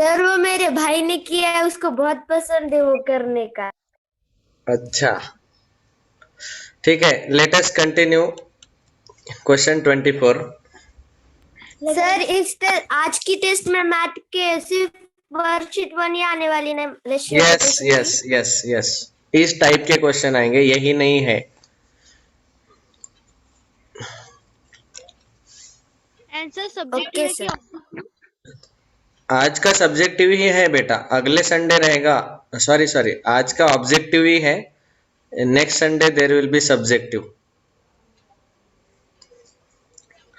Sir वो मेरे भाई ने किया है, उसको बहुत पसंद है वो करने का। अच्छा, ठीक है, let us continue. Question 24। Sir आज की टेस्ट में मैथ के सिर्फ वर्कशीट 1 ही आने वाली ना, रेशियो यस रोटेशन यस की। यस यस, इस टाइप के क्वेश्चन आएंगे, यही नहीं है। आंसर सब्जेक्टिव ओके है कि सर। आज का सब्जेक्टिव ही है बेटा, अगले संडे रहेगा। सॉरी सॉरी, आज का ऑब्जेक्टिव ही है। Next Sunday there will be subjective.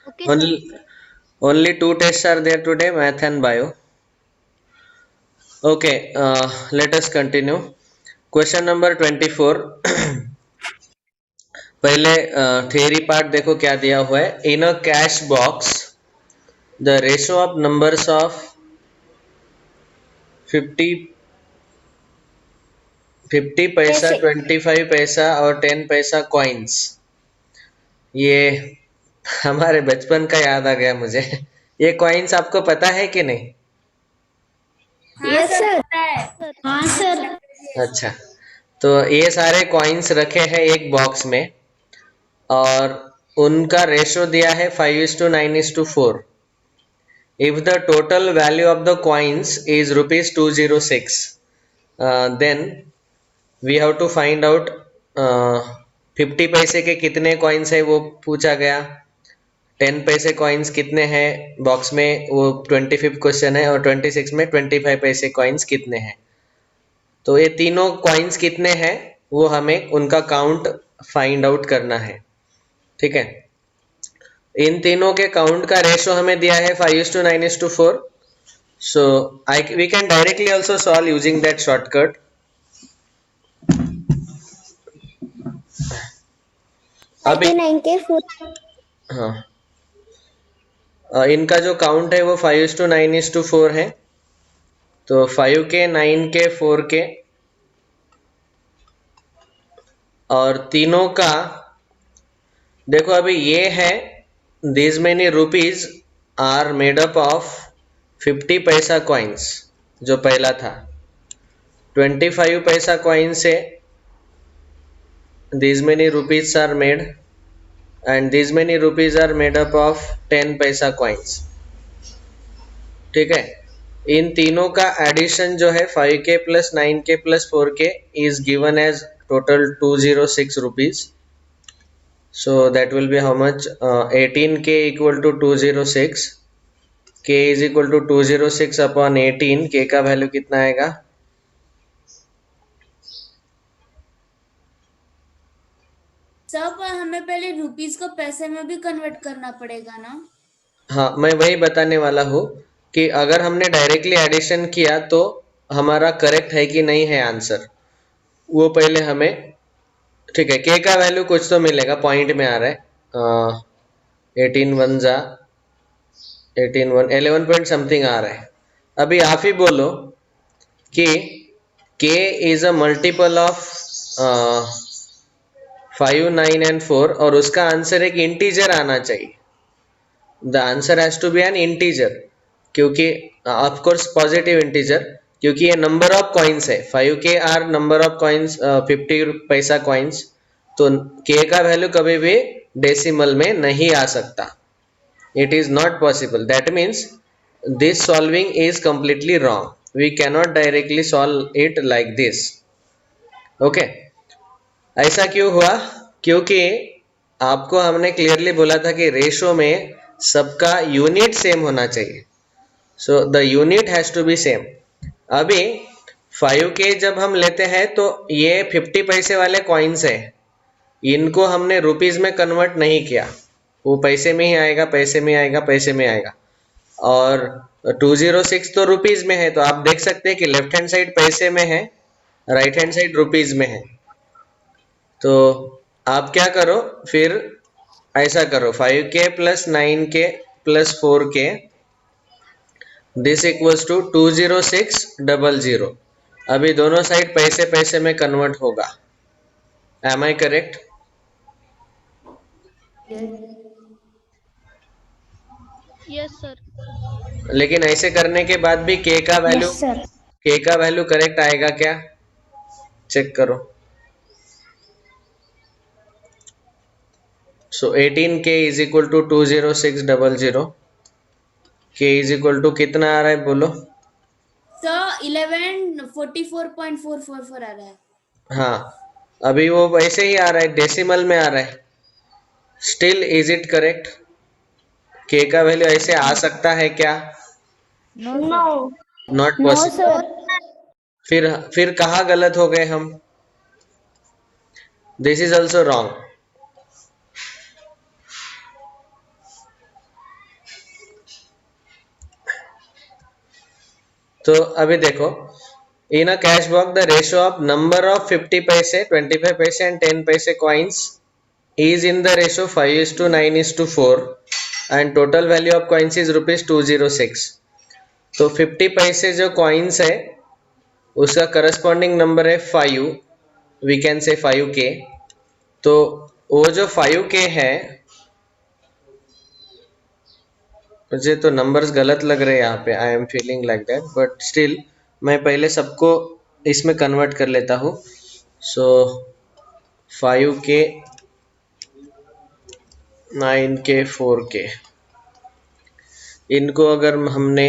Okay sir. Only two tests are there today, math and bio. Okay, let us continue. Question number 24. पहले थियरी पार्ट देखो क्या दिया हुआ है। In a cash box the ratio of numbers of 50 paisa, पैसे। 25 पैसा और 10 paisa coins. ये हमारे बचपन का याद आ गया मुझे। ये कॉइन्स आपको पता है कि नहीं? Yes sir. सर हाँ सर। अच्छा, तो ये सारे कॉइन्स रखे हैं एक बॉक्स में और उनका रेशो दिया है 5:9:4। If the total value of the coins is rupees 206, then we have to find out 50 पैसे के कितने कॉइन्स है वो पूछा गया। 10 पैसे कॉइन्स कितने हैं बॉक्स में, वो 25th क्वेश्चन है। और 26 में 25 पैसे कॉइन्स कितने हैं। तो ये तीनों कॉइन्स कितने हैं वो हमें उनका काउंट फाइंड आउट करना है। ठीक है, इन तीनों के काउंट का रेशो हमें दिया है 5:9:4। So I we can directly also solve using that shortcut. अभी 39 के 4। हाँ, इनका जो काउंट है वो 5:9:4 है। तो 5 के, 9 के, 4 के और तीनों का देखो। अभी ये है this many rupees are made up of 50 paisa coins, जो पहला था। 25 पैसा कॉइन से this many rupees are made and this many rupees are made up of 10 paisa coins. ठीक है, इन तीनों का एडिशन जो है 5K plus 9K plus 4K is given as total 206 rupees. So that will be how much? 18K equal to 206. K is equal to 206 upon 18. K का value कितना आएगा? सब हमें पहले रुपीस को पैसे में भी कन्वर्ट करना पड़ेगा ना। हाँ, मैं वही बताने वाला हूँ कि अगर हमने डायरेक्टली एडिशन किया तो हमारा करेक्ट है कि नहीं है आंसर, वो पहले हमें। ठीक है, K का वैल्यू कुछ तो मिलेगा, पॉइंट में आ रहा है। 18 वन जा 18 वन 11 पॉइंट समथिंग आ रहा है। अभी आप ही बोलो कि K is a multiple of 5, 9 and 4 और उसका आंसर एक इंटीजर आना चाहिए। The answer has to be an integer, क्योंकि ऑफ कोर्स पॉजिटिव इंटीजर, क्योंकि ये नंबर ऑफ कॉइन्स है। 5K are number of coins, 50 paisa coins. तो K का वैल्यू कभी भी डेसिमल में नहीं आ सकता। It is not possible. That means this solving is completely wrong. We cannot directly solve it like this. Okay, ऐसा क्यों हुआ? क्योंकि आपको हमने क्लियरली बोला था कि रेशो में सबका यूनिट सेम होना चाहिए। So the unit has to be same. अभी 5K जब हम लेते हैं तो ये 50 पैसे वाले कॉइन्स है, इनको हमने रुपीज में कन्वर्ट नहीं किया। वो पैसे में ही आएगा, पैसे में आएगा, पैसे में आएगा। और 206 तो रुपीज में है, तो आप देख सकते हैं कि लेफ्ट हैंड साइड पैसे में है, राइट हैंड साइड रुपीज में है। तो आप क्या करो फिर, ऐसा करो 5K plus 9K plus 4K this equals to 20600। अभी दोनों साइड पैसे पैसे में कन्वर्ट होगा। Am I correct? Yes sir. लेकिन ऐसे करने के बाद भी k का वैल्यू यस सर। k का वैल्यू करेक्ट आएगा क्या, चेक करो। So 18k is equal to 20600, k is equal to कितना आ रहा है बोलो। सर 1144.444 आ रहा है। हाँ, अभी वो वैसे ही आ रहा है, डेसिमल में आ रहा है। Still is it correct, k का वैल्यू ऐसे आ सकता है क्या, no no not no possible. Sir. फिर कहाँ गलत हो गए हम, दिस इज ऑल्सो रॉन्ग। तो अभी देखो, in a cash box the ratio of number of 50 paise, 25 paise and 10 paise coins is in the ratio 5:9:4 and total value of coins is ₹206। तो 50 पैसे जो कॉइन्स है उसका करस्पॉन्डिंग नंबर है 5, वी कैन से 5k। तो वो जो 5k है, मुझे तो नंबर्स गलत लग रहे हैं यहाँ पे, I am feeling like that, but still मैं पहले सबको इसमें कन्वर्ट कर लेता हूँ। सो 5k, 9k, 4k, इनको अगर हमने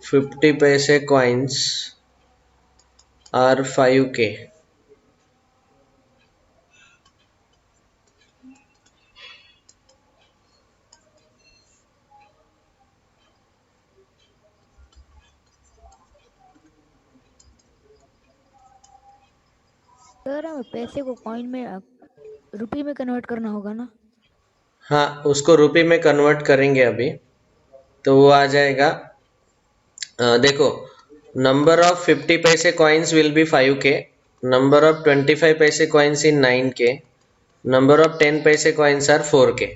50 पैसे कॉइन्स आर 5k, सर हमें पैसे को कॉइन में रुपये में कन्वर्ट करना होगा ना। हाँ उसको रुपये में कन्वर्ट करेंगे अभी, तो वो आ जाएगा। देखो, नंबर ऑफ 50 पैसे coins will be 5k, number of 25 पैसे coins in 9k, number of 10 paise coins are 4k।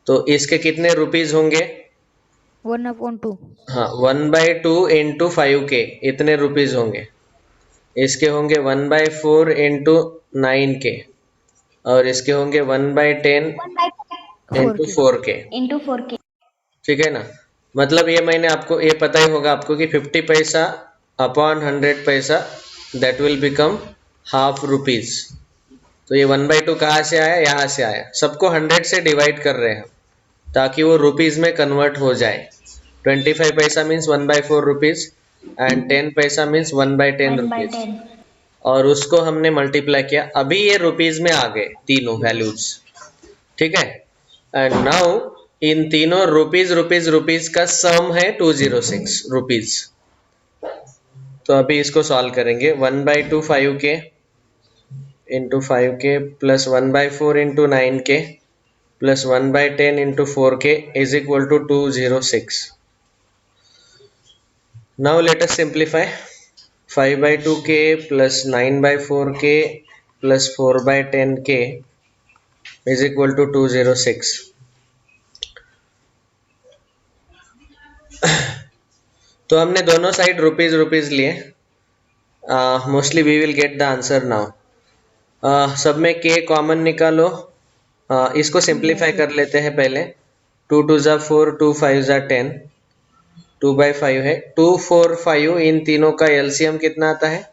तो इसके कितने रुपीज होंगे, 1/2। हाँ 1/2 इंटू 5k, इतने रुपीज होंगे। इसके होंगे 1/4 इंटू 9k, और इसके होंगे 1/10 इंटू 4k। Into 4k। ठीक है ना, मतलब ये मैंने आपको ये पता ही होगा आपको कि 50 पैसा अपॉन 100 पैसा that will become half rupees. तो ये 1/2 कहाँ से आया, यहाँ से आया। सबको 100 से डिवाइड कर रहे हैं ताकि वो रुपीज में कन्वर्ट हो जाए। 25 पैसा मीन्स 1/4 रुपीज एंड 10 पैसा मीन्स 1/10 रुपीज, और उसको हमने मल्टीप्लाई किया, अभी ये रुपीज में आ गए तीनों वैल्यूज। ठीक है, एंड नाउ इन तीनों रुपीज रुपीज रुपीज का सम है 206 रुपीज। तो अभी इसको सॉल्व करेंगे। 1/2 5k into 5k plus 1/4 into 9k plus 1/10 into 4k is equal to 206। Now let us simplify. 5/2k plus 9/4k plus 4/10k is equal to 206। तो हमने दोनों साइड रुपीज रुपीज लिए। Mostly we will get the answer now. सब में k common निकालो। इसको simplify कर लेते हैं पहले। 2 2 जा 4, 2 5 जा 10, 2/5 है। 2 4 5, इन तीनों का एलसीएम कितना आता है,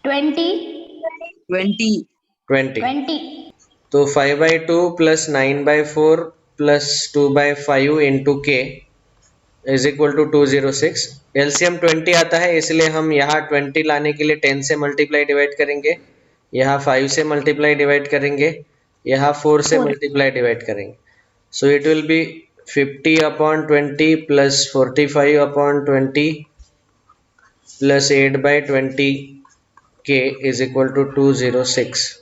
20। तो 5/2 plus 9/4 plus 2/5 into k is equal to 206। LCM 20 आता है, इसलिए हम यहाँ 20 लाने के लिए 10 से मल्टीप्लाई डिवाइड करेंगे, यहाँ 5 से मल्टीप्लाई डिवाइड करेंगे, यहाँ 4 से मल्टीप्लाई डिवाइड करेंगे। So it will be 50/20 plus 45/20 plus 8/20 k is equal to 206.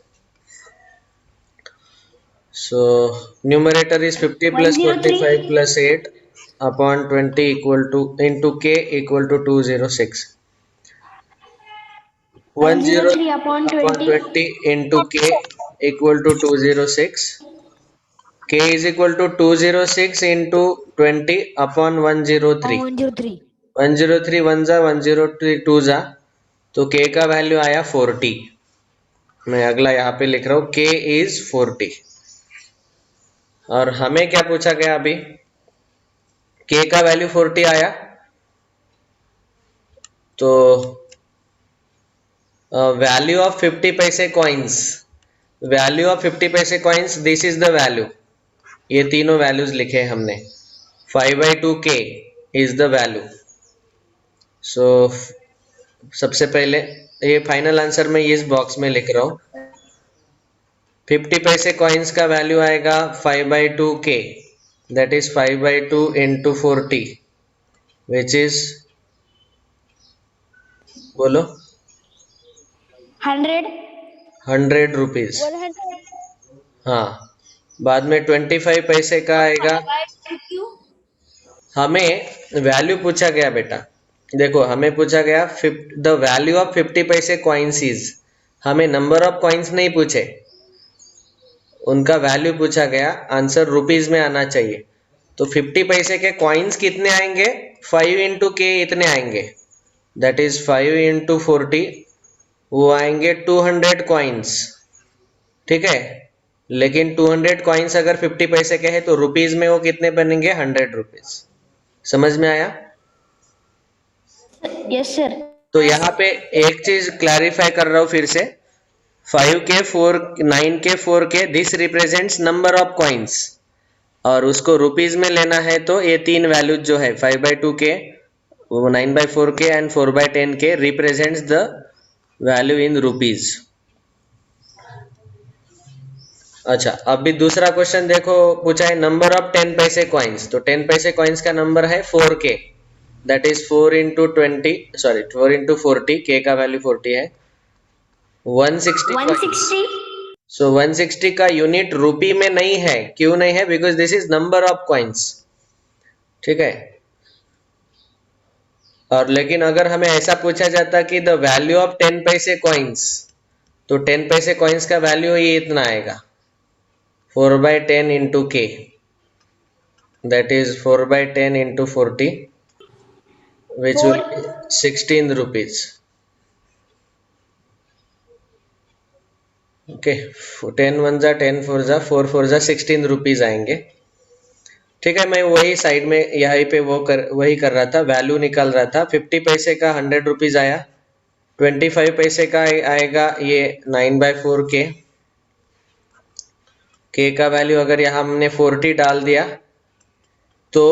So numerator is 50 plus 45 plus 8 upon 20 equal to into k equal to 206. 103 upon 20 into k equal to 206. K is equal to 206 into 20 upon 103. 103। 103 1 जा 103 2 जा, तो k का value आया 40। मैं अगला यहाँ पे लिख रहा हूँ, k is 40। और हमें क्या पूछा गया अभी, k का वैल्यू 40 आया, तो वैल्यू ऑफ 50 पैसे कॉइन्स, वैल्यू ऑफ 50 पैसे coins, this is the value, ये तीनों वैल्यूज लिखे हमने, 5/2k इज द वैल्यू। सो सबसे पहले ये फाइनल आंसर में इस बॉक्स में लिख रहा हूँ, 50 पैसे कॉइन्स का वैल्यू आएगा 5/2k, that is 5/2 into 40 which is, बोलो 100 रुपीज। 100 हाँ, बाद में 25 पैसे का आएगा, क्यों? हमें वैल्यू पूछा गया बेटा, देखो हमें पूछा गया द वैल्यू ऑफ 50 पैसे कॉइन्स इज, हमें नंबर ऑफ कॉइन्स नहीं पूछे, उनका वैल्यू पूछा गया, आंसर रुपीज में आना चाहिए। तो 50 पैसे के कॉइन्स कितने आएंगे, 5 into k इतने आएंगे, दैट इज 5 into 40, वो आएंगे 200 कॉइन्स, ठीक है। लेकिन 200 कॉइन्स अगर 50 पैसे के हैं तो रुपीज में वो कितने बनेंगे, 100 रुपीज। समझ में आया? Yes sir. तो यहाँ पे एक चीज क्लैरिफाई कर रहा हूँ फिर से, 5k 4 9k 4k this represents number of coins, और उसको रुपीज में लेना है तो ये तीन वैल्यूज जो है 5/2k, 9/4k and 4/10k represents the value in rupees. अच्छा, अभी दूसरा क्वेश्चन देखो, पूछा है नंबर ऑफ 10 पैसे कॉइन्स, तो 10 पैसे कॉइन्स का नंबर है 4k, that is 4 into 20, sorry 4 into 40, k का वैल्यू 40 है, 160 160। सो 160 का यूनिट रुपी में नहीं है, क्यों नहीं है, because this is number of coins, ठीक है। और लेकिन अगर हमें ऐसा पूछा जाता कि the value of 10 paise coins, तो 10 पैसे कॉइन्स का वैल्यू ये इतना आएगा, 4/10 into k, that is 4/10 into 40, which will be 16 rupees. Okay, 10 1 जा 10 4 जा 4 4 जा 16 रुपीज आएंगे, ठीक है। मैं वही साइड में यहाँ पे वही कर रहा था, वैल्यू निकाल रहा था। 50 पैसे का 100 रुपीज आया, 25 पैसे का आएगा ये 9/4k, k का वैल्यू अगर यहाँ हमने 40 डाल दिया तो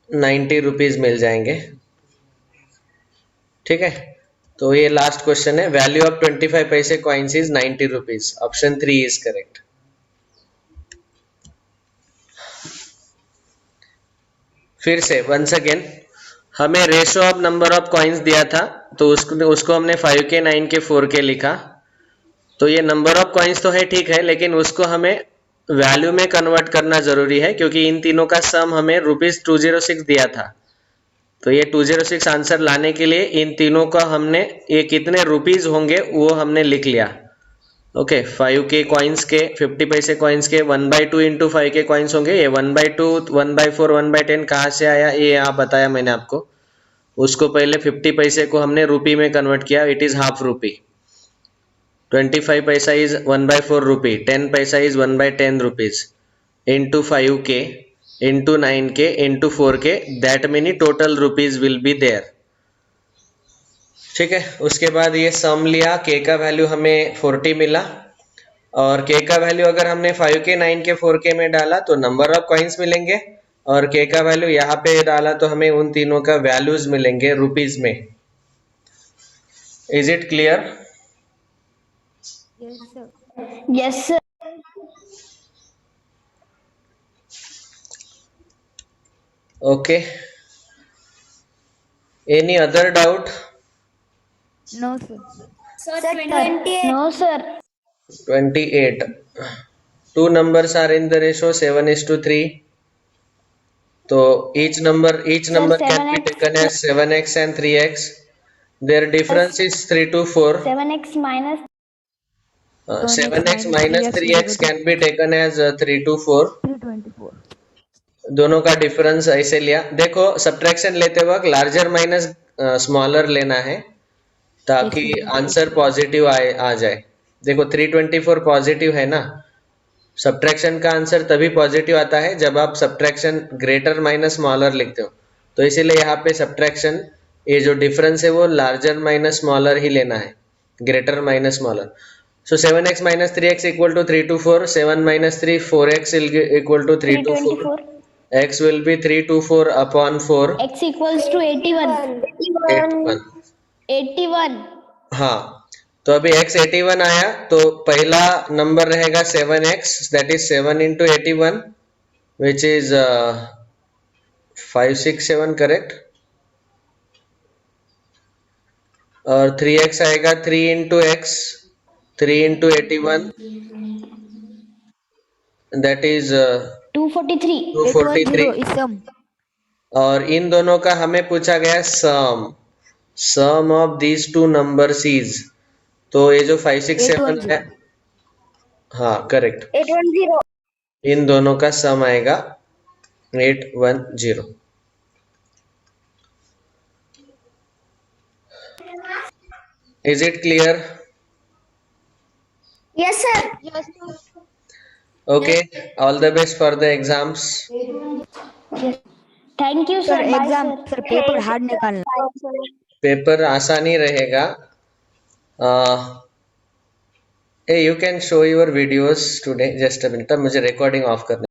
90 रुपीज मिल जाएंगे, ठीक है। तो ये लास्ट क्वेश्चन है, वैल्यू ऑफ 25 पैसे coins is 90 rupees, option 3 is correct. फिर से वंस अगेन, हमें ratio of number of coins दिया था, तो उसको हमने 5k 9k 4k लिखा, तो ये नंबर ऑफ कॉइन्स तो है, ठीक है, लेकिन उसको हमें वैल्यू में कन्वर्ट करना जरूरी है, क्योंकि इन तीनों का सम हमें ₹206 दिया था। तो ये 206 आंसर लाने के लिए इन तीनों का हमने, ये कितने रुपीज होंगे वो हमने लिख लिया। ओके, 5k कॉइन्स के, 50 पैसे कॉइन्स के 1/2 into 5k कॉइन्स होंगे, ये 1/2 1/4 1/10 कहाँ से आया ये यहाँ बताया मैंने आपको। उसको पहले 50 पैसे को हमने रुपी में कन्वर्ट किया, इट इज हाफ रुपी, 25 पैसा इज 1/4 रुपी, 10 पैसा is 1/10 rupees, into 5k into 9k into 4k, that many total rupees will be there, ठीक है। उसके बाद ये सम लिया, k का वैल्यू हमें 40 मिला, और k का वैल्यू अगर हमने 5k 9k 4k में डाला तो नंबर ऑफ कॉइन्स मिलेंगे, और k का वैल्यू यहाँ पे डाला तो हमें उन तीनों का वैल्यूज मिलेंगे रुपीज में। Is it clear? Yes, sir. Yes sir. Okay, any other doubt? No, sir. Sir, Sir, 28. No sir. 28. Two numbers are in the ratio 7:3. So each number can be 7x. taken as 7x and 3x. Their difference is 3 to 4. 7x minus 7x minus 3x can be taken as 3 to 4. 324. दोनों का difference ऐसे लिया। देखो subtraction लेते वक्त larger minus smaller लेना है ताकि आंसर पॉजिटिव आ जाए। देखो 324 पॉजिटिव है ना, सब्ट्रैक्शन का आंसर तभी पॉजिटिव आता है जब आप सब्ट्रैक्शन ग्रेटर माइनस स्मॉलर लिखते हो, तो इसीलिए यहाँ पे सब्ट्रैक्शन ये जो डिफरेंस है वो लार्जर माइनस स्मॉलर ही लेना है, greater minus smaller. So 7x minus 3x equal to 3 to 4. 7 minus 3, 4x equal to 3 to 4. 324. X will be 3 to 4 upon 4. x equals to 81. 81. 81. हाँ, तो अभी x 81 आया तो पहला नंबर रहेगा 7x, that is 7 into 81 which is 567 correct. और 3x आएगा 3 into x, 3 into 81 that is 243. 243. is sum. और इन दोनों का हमें पूछा गया sum of these two numbers is, तो ये जो 567 है, हाँ करेक्ट, 810. इन दोनों का सम आएगा 810. Is it clear? Yes, sir. Okay, all the best for the exams. Thank you, sir sir. Bye, exam sir. Sir paper hard निकालना. पेपर आसानी रहेगा. You can show your videos today. Just a minute, मुझे recording of करना.